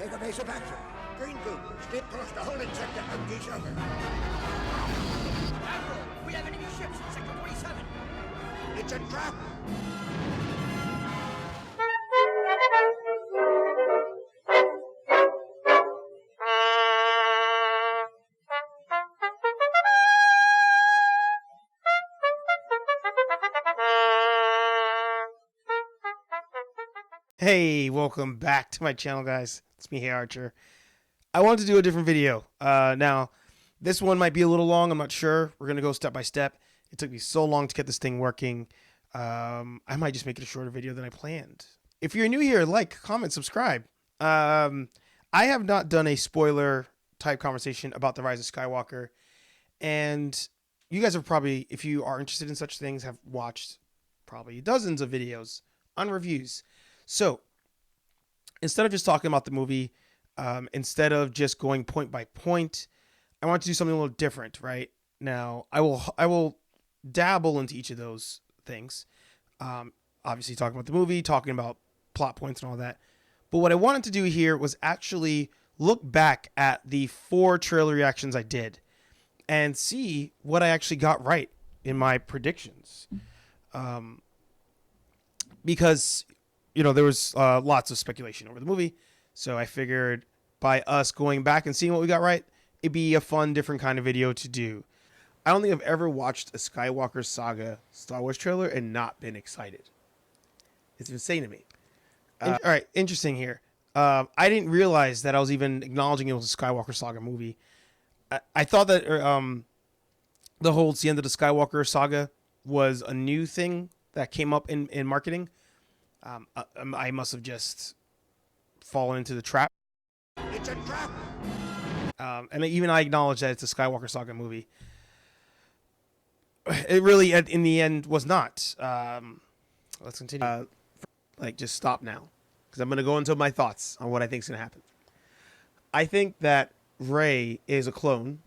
take a base of action. Green group, stay across the whole sector of each other. Admiral, we have enemy ships in Sector 27. It's a trap. Hey, welcome back to my channel, guys. It's me, HeyArcher. I wanted to do a different video. Now, this one might be a little long. I'm not sure. We're going to go step by step. It took me so long to get this thing working. I might just make it a shorter video than I planned. If you're new here, like, comment, subscribe. I have not done a spoiler type conversation about The Rise of Skywalker. And you guys have probably, if you are interested in such things, have watched probably dozens of videos on reviews. So instead of just talking about the movie, instead of just going point by point, I want to do something a little different. Right now, I will dabble into each of those things. Obviously, talking about the movie, talking about plot points and all that. But what I wanted to do here was actually look back at the 4 trailer reactions I did and see what I actually got right in my predictions. Because there was lots of speculation over the movie. So I figured by us going back and seeing what we got right, it'd be a fun, different kind of video to do. I don't think I've ever watched a Skywalker Saga Star Wars trailer and not been excited. It's insane to me. All right, interesting here. I didn't realize that I was even acknowledging it was a Skywalker Saga movie. I thought that the whole "It's the end of the Skywalker Saga" was a new thing that came up in marketing. I must have just fallen into the trap. It's a trap. And even I acknowledge that it's a Skywalker Saga movie. It really, in the end, was not. Let's continue. Just stop now, because I'm going to go into my thoughts on what I think is going to happen. I think that Rey is a clone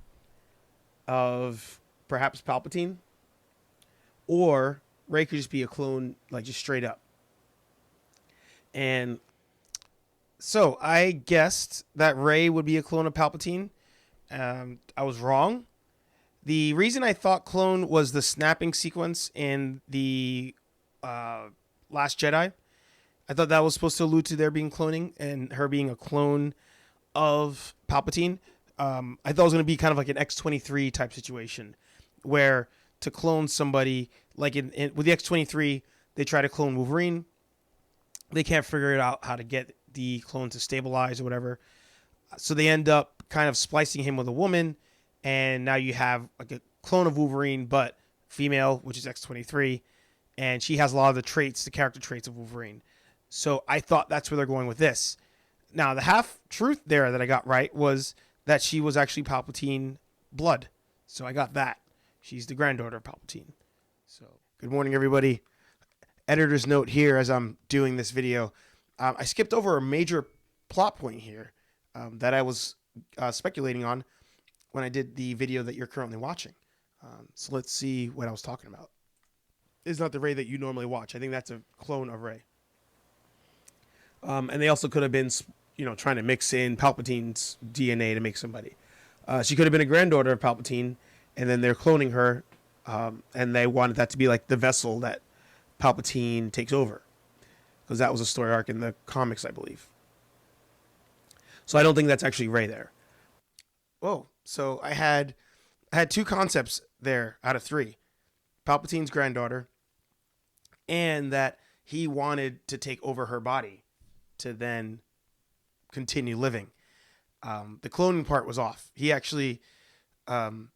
of perhaps Palpatine, or Rey could just be a clone, just straight up. And so I guessed that Rey would be a clone of Palpatine. I was wrong. The reason I thought clone was the snapping sequence in the Last Jedi. I thought that was supposed to allude to there being cloning and her being a clone of Palpatine. I thought it was going to be kind of like an X-23 type situation, where to clone somebody, like with the X-23, they try to clone Wolverine. They can't figure it out how to get the clone to stabilize or whatever. So they end up kind of splicing him with a woman. And now you have like a clone of Wolverine, but female, which is X-23. And she has a lot of the traits, the character traits of Wolverine. So I thought that's where they're going with this. Now, the half truth there that I got right was that she was actually Palpatine blood. So I got that. She's the granddaughter of Palpatine. So good morning, everybody. Editor's note here as I'm doing this video. I skipped over a major plot point here that I was speculating on when I did the video that you're currently watching. So let's see what I was talking about. It's not the Rey that you normally watch. I think that's a clone of Rey. And they also could have been, trying to mix in Palpatine's DNA to make somebody. She could have been a granddaughter of Palpatine, and then they're cloning her, and they wanted that to be like the vessel that Palpatine takes over, because that was a story arc in the comics, I believe. So I don't think that's actually Rey there. Whoa! So I had 2 concepts there out of 3: Palpatine's granddaughter, and that he wanted to take over her body to then continue living. The cloning part was off. He actually, the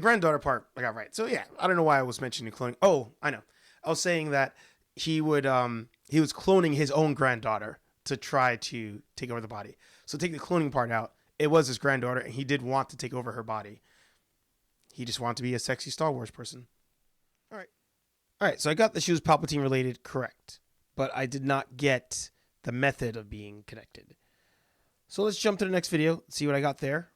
granddaughter part I got right. So yeah, I don't know why I was mentioning cloning. Oh, I know. I was saying that he was cloning his own granddaughter to try to take over the body. So take the cloning part out. It was his granddaughter, and he did want to take over her body. He just wanted to be a sexy Star Wars person. All right. So I got that she was Palpatine related, correct, but I did not get the method of being connected. So let's jump to the next video, see what I got there.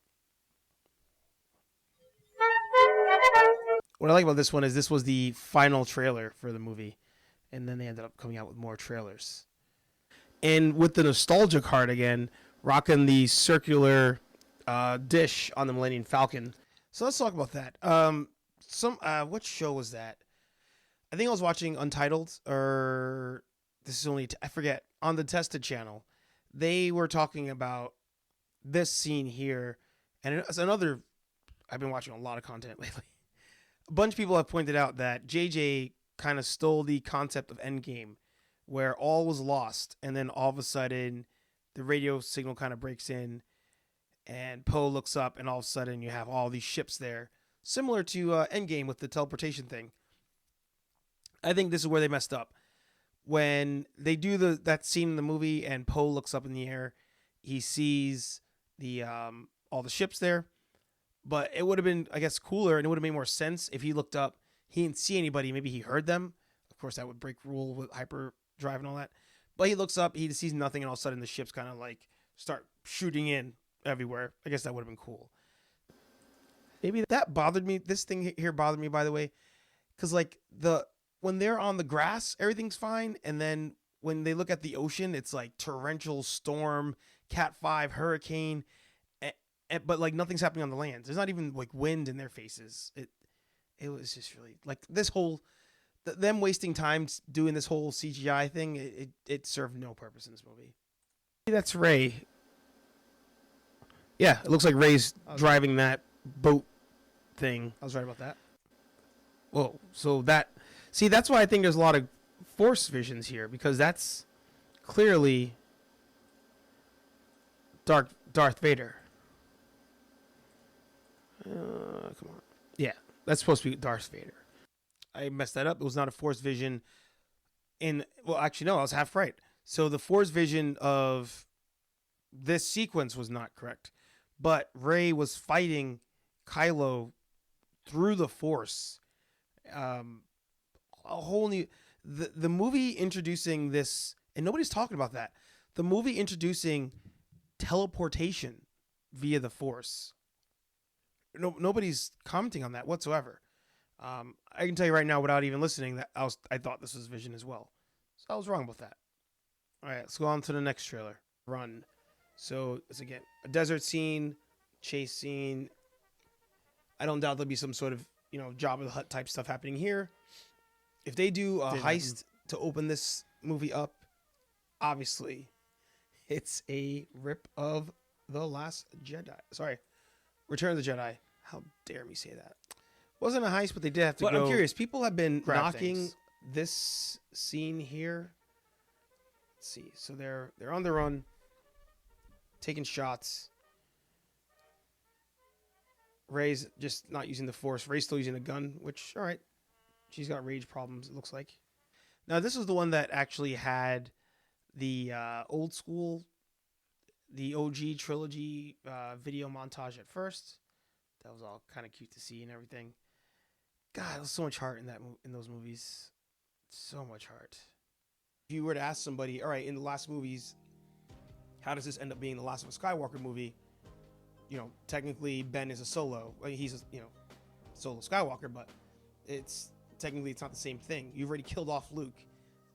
What I like about this one is this was the final trailer for the movie, and then they ended up coming out with more trailers. And with the nostalgia card again, rocking the circular dish on the Millennium Falcon. So let's talk about that. What show was that? I think I was watching Untitled, or this is only I forget, on the Tested channel. They were talking about this scene here, and it's another. I've been watching a lot of content lately. A bunch of people have pointed out that JJ kind of stole the concept of Endgame, where all was lost, and then all of a sudden, the radio signal kind of breaks in, and Poe looks up, and all of a sudden you have all these ships there, similar to Endgame with the teleportation thing. I think this is where they messed up. When they do that scene in the movie, and Poe looks up in the air, he sees the all the ships there. But it would have been, I guess, cooler, and it would have made more sense if he looked up, he didn't see anybody, maybe he heard them. Of course, that would break rule with hyperdrive and all that. But he looks up, he sees nothing, and all of a sudden the ships kind of like start shooting in everywhere. I guess that would have been cool. Maybe that bothered me. This thing here bothered me, by the way, because like when they're on the grass, everything's fine, and then when they look at the ocean, it's like torrential storm, Cat 5, hurricane. But like nothing's happening on the land. There's not even like wind in their faces. It was just really like this whole them wasting time doing this whole CGI thing. It served no purpose in this movie. That's Rey. Yeah, it looks like Rey's driving that boat thing. I was right about that. Whoa, so that's why I think there's a lot of Force visions here, because that's clearly Darth Vader. Come on. Yeah, that's supposed to be Darth Vader. I messed that up. It was not a Force vision. Well, actually, no, I was half right. So the Force vision of this sequence was not correct. But Rey was fighting Kylo through the Force. A whole new... The movie introducing this... And nobody's talking about that. The movie introducing teleportation via the Force. Nobody's commenting on that whatsoever. I can tell you right now, without even listening, that I thought this was Vision as well. So I was wrong about that. All right, let's go on to the next trailer. Run. So it's again a desert scene, chase scene. I don't doubt there'll be some sort of Jabba the Hutt type stuff happening here. If they do a heist to open this movie up, obviously, it's a rip of The Last Jedi. Sorry. Return of the Jedi. How dare me say that? Wasn't a heist, but they did have to go. But I'm curious. People have been knocking this scene here. Let's see. So they're on the run, taking shots. Rey's just not using the Force. Rey's still using a gun, which, all right. She's got rage problems, it looks like. Now, this is the one that actually had the old school, the OG trilogy video montage at first. That was all kind of cute to see and everything. God, there's so much heart in those movies. So much heart. If you were to ask somebody, all right, in the last movies, how does this end up being the last of a Skywalker movie? Technically Ben is a solo. I mean, he's a, solo Skywalker, but it's not the same thing. You've already killed off Luke,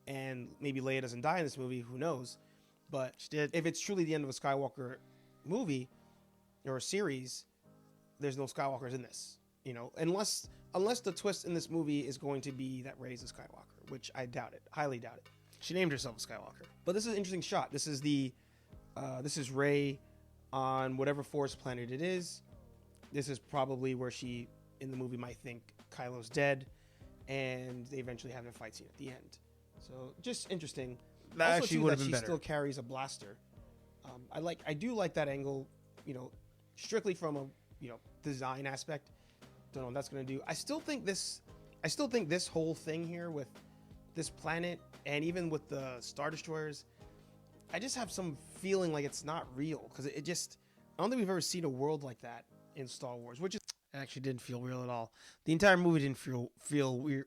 and maybe Leia doesn't die in this movie. Who knows? But if it's truly the end of a Skywalker movie or a series, there's no Skywalkers in this. Unless the twist in this movie is going to be that Rey's a Skywalker, which I doubt it, highly doubt it. She named herself a Skywalker. But this is an interesting shot. This is Rey on whatever Force planet it is. This is probably where she in the movie might think Kylo's dead, and they eventually have a fight scene at the end. So just interesting. That also actually would have been better. She still carries a blaster. I do like that angle. Strictly from a design aspect. Don't know what that's gonna do. I still think this whole thing here with this planet and even with the Star Destroyers, I just have some feeling like it's not real, because I don't think we've ever seen a world like that in Star Wars, which actually didn't feel real at all. The entire movie didn't feel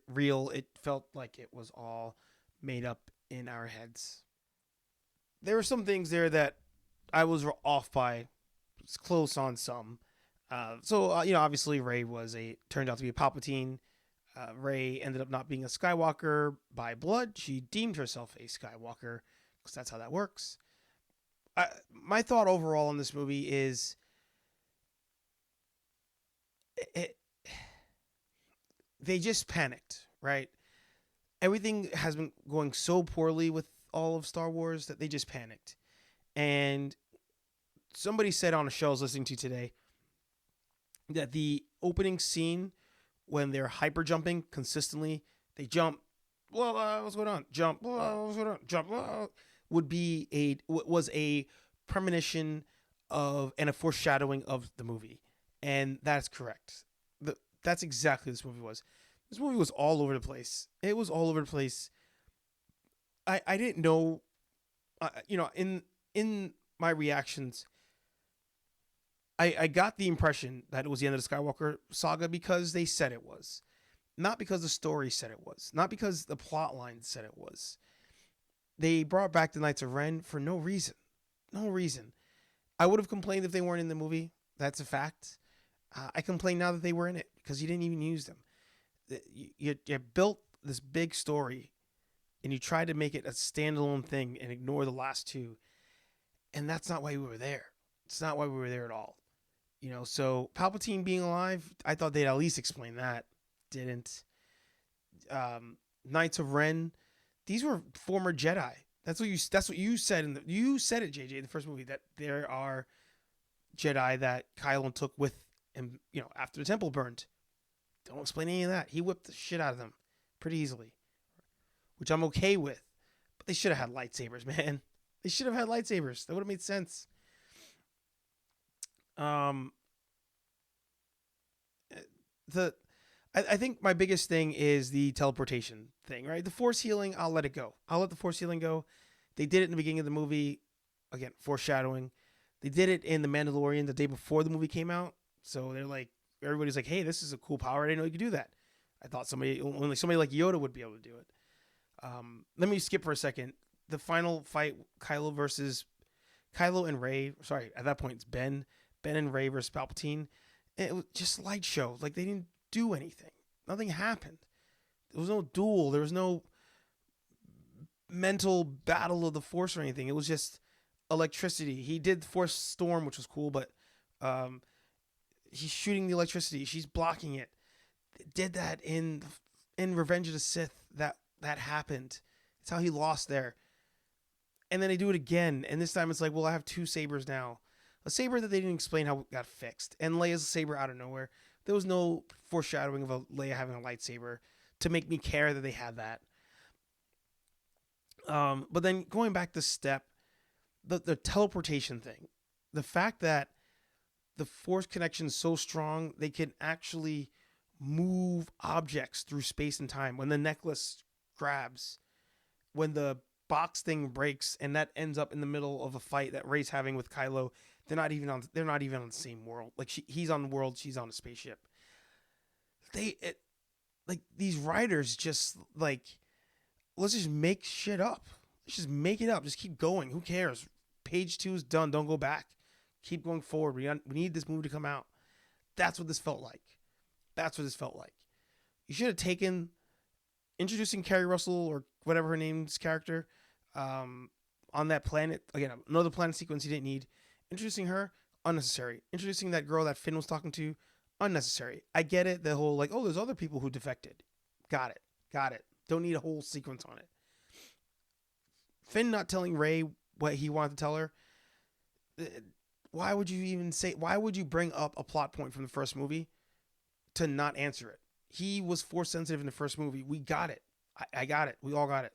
real. It felt like it was all made up in our heads. There were some things there that I was off by. It's close on some. Obviously Rey turned out to be a Palpatine. Rey ended up not being a Skywalker by blood. She deemed herself a Skywalker, because that's how that works. My thought overall on this movie is they just panicked, right? Everything has been going so poorly with all of Star Wars that they just panicked. And somebody said on a show I was listening to today that the opening scene when they're hyper jumping consistently, they jump, what's going on? Jump, what's going on? Jump, was a premonition of and a foreshadowing of the movie, and that's correct. That's exactly what this movie was. This movie was all over the place. It was all over the place. I didn't know, in my reactions, I got the impression that it was the end of the Skywalker saga because they said it was. Not because the story said it was. Not because the plot line said it was. They brought back the Knights of Ren for no reason. No reason. I would have complained if they weren't in the movie. That's a fact. I complain now that they were in it because you didn't even use them. You built this big story and you tried to make it a standalone thing and ignore the last two. And that's not why we were there. It's not why we were there at all. So Palpatine being alive, I thought they'd at least explain that. Didn't. Knights of Ren, these were former Jedi. That's what you said you said it, JJ, in the first movie, that there are Jedi that Kylo took with him, after the temple burned. Don't explain any of that. He whipped the shit out of them pretty easily, which I'm okay with. But they should have had lightsabers, man. They should have had lightsabers. That would have made sense. I think my biggest thing is the teleportation thing, right? The force healing, I'll let it go. I'll let the force healing go. They did it in the beginning of the movie. Again, foreshadowing. They did it in The Mandalorian the day before the movie came out. So they're like, everybody's like, hey, this is a cool power. I didn't know you could do that. I thought somebody like Yoda would be able to do it. Let me skip for a second. The final fight, Kylo and Rey. Sorry, at that point it's Ben and Rey versus Palpatine. It was just light show. Like, they didn't do anything. Nothing happened. There was no duel. There was no mental battle of the Force or anything. It was just electricity. He did Force Storm, which was cool, but he's shooting the electricity. She's blocking it. They did that in Revenge of the Sith. That happened. It's how he lost there. And then they do it again. And this time it's like, well, I have two sabers now. A saber that they didn't explain how it got fixed. And Leia's a saber out of nowhere. There was no foreshadowing of Leia having a lightsaber to make me care that they had that. But then going back to step, the teleportation thing. The fact that the Force connection is so strong, they can actually move objects through space and time. When the necklace grabs, when the box thing breaks, and that ends up in the middle of a fight that Rey's having with Kylo, they're not even on the same world. Like, he's on the world, she's on a spaceship. These writers just like, let's just make shit up. Let's just make it up. Just keep going. Who cares? Page 2 is done. Don't go back. Keep going forward. We need this movie to come out. That's what this felt like. You should have taken introducing Carrie Russell or whatever her name's character on that planet. Again, another planet sequence you didn't need. Introducing her, unnecessary. Introducing that girl that Finn was talking to, unnecessary. I get it. The whole like, oh, there's other people who defected. Got it. Don't need a whole sequence on it. Finn not telling Rey what he wanted to tell her. Why would you bring up a plot point from the first movie to not answer it? He was force sensitive in the first movie. We got it. I got it. We all got it.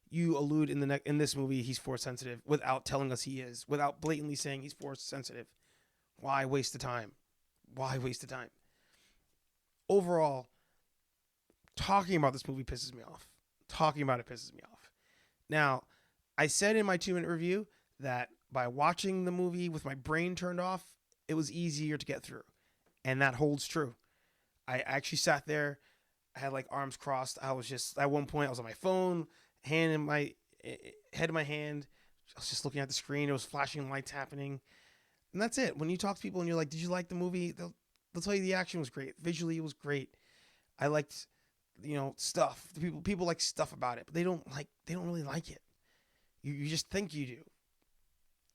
You allude in this movie he's force sensitive without telling us he is, without blatantly saying he's force sensitive. Why waste the time? Overall, talking about this movie pisses me off. Now, I said in my 2-minute review that by watching the movie with my brain turned off, it was easier to get through. And that holds true. I actually sat there. I had like arms crossed. I was just, at one point I was on my phone, head in my hand. I was just looking at the screen. It was flashing lights happening. And that's it. When you talk to people and you're like, did you like the movie? They'll tell you the action was great. Visually, it was great. I liked, stuff. People like stuff about it, but they don't really like it. You just think you do.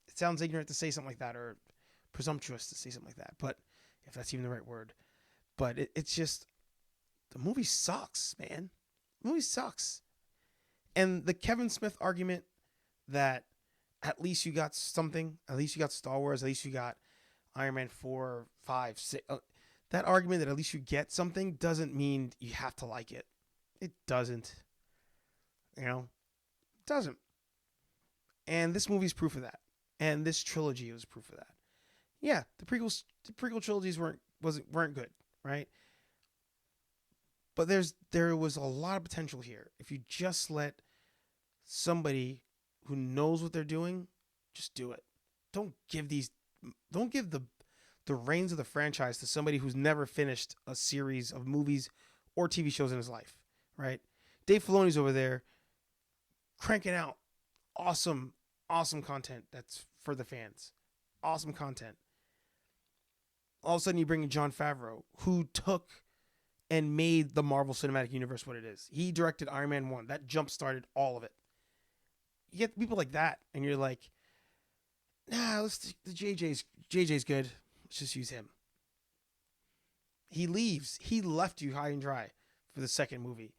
It sounds ignorant to say something like that, or presumptuous to say something like that, but if that's even the right word. But it's just, the movie sucks, man. The movie sucks. And the Kevin Smith argument that at least you got something, at least you got Star Wars, at least you got Iron Man 4, 5, 6. That argument that at least you get something doesn't mean you have to like it. It doesn't. You know? It doesn't. And this movie's proof of that. And this trilogy was proof of that. Yeah, the prequel trilogies weren't good, right? But there was a lot of potential here. If you just let somebody who knows what they're doing, just do it. Don't give the reins of the franchise to somebody who's never finished a series of movies or TV shows in his life, right? Dave Filoni's over there cranking out awesome content that's for the fans. Awesome content. All of a sudden you bring in Jon Favreau, who took and made the Marvel Cinematic Universe what it is. He directed Iron Man 1. That jump-started all of it. You get people like that, and you're like, nah, JJ's good. Let's just use him. He leaves. He left you high and dry for the second movie.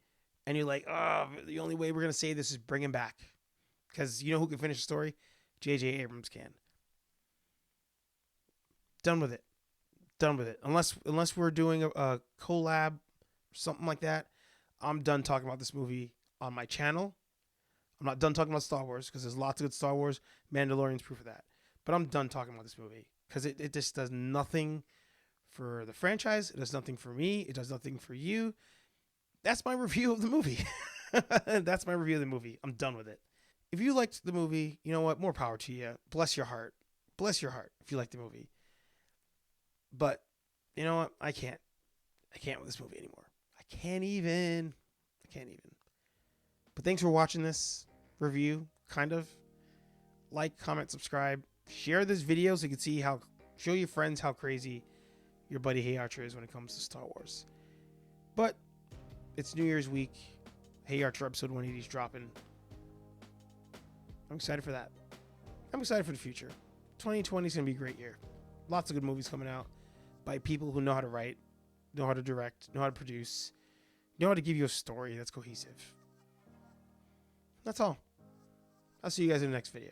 And you're like, oh, the only way we're going to say this is bring him back. Because you know who can finish the story? J.J. Abrams can. Done with it. Done with it. Unless we're doing a collab or something like that, I'm done talking about this movie on my channel. I'm not done talking about Star Wars because there's lots of good Star Wars. Mandalorian's proof of that. But I'm done talking about this movie because it just does nothing for the franchise. It does nothing for me. It does nothing for you. That's my review of the movie. That's my review of the movie. I'm done with it. If you liked the movie, you know what? More power to you. Bless your heart. Bless your heart if you like the movie. But you know what? I can't with this movie anymore. I can't even. But thanks for watching this review. Kind of. Like, comment, subscribe. Share this video so you can see show your friends how crazy your buddy HeyArcher is when it comes to Star Wars. But it's New Year's week. HeyArcher episode 180 is dropping. I'm excited for that. I'm excited for the future. 2020 is going to be a great year. Lots of good movies coming out by people who know how to write, know how to direct, know how to produce, know how to give you a story that's cohesive. That's all. I'll see you guys in the next video.